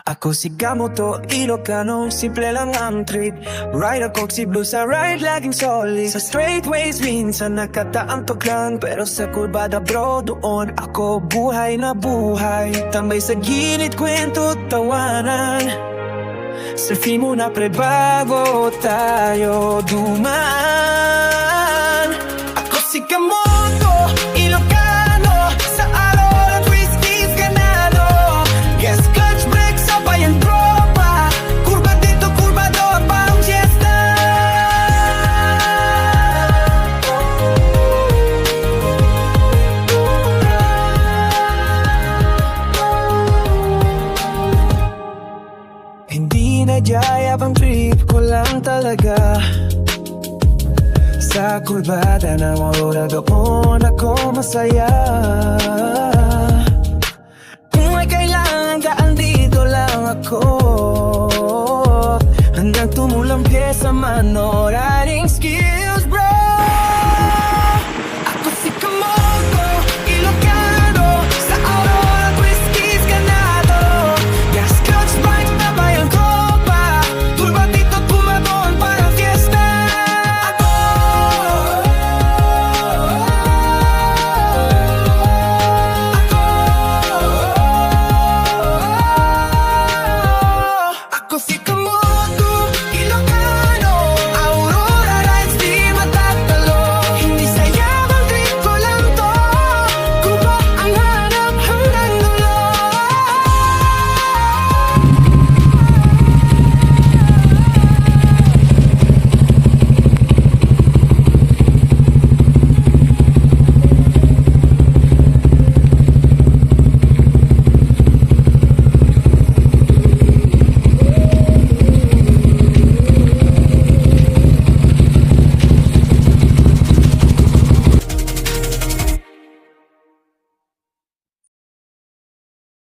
Ako si Gamoto, Ilocano, simple lang ang trip. Ride ako si Blue sa ride, laging solid. Sa straightways, minsan nakataantok lang. Pero sa kurbada bro, doon ako buhay na buhay. Tambay sa gilid, kwento, tawanan. Selfie muna pre bago tayo dumaan. Ako si Gamoto, Ilocano, sa araw ng whiskey's ganado. Gas clutch brake, sabay ang tropa. Kurba dito, kurba doon, parang fiesta. Hindi na jayap ang trip ko lang talaga. Sa kurbada na mura doon ako masaya. Kung may kailangan ka, andito lang ako. Hanggang tumulang pyesa man o riding ski.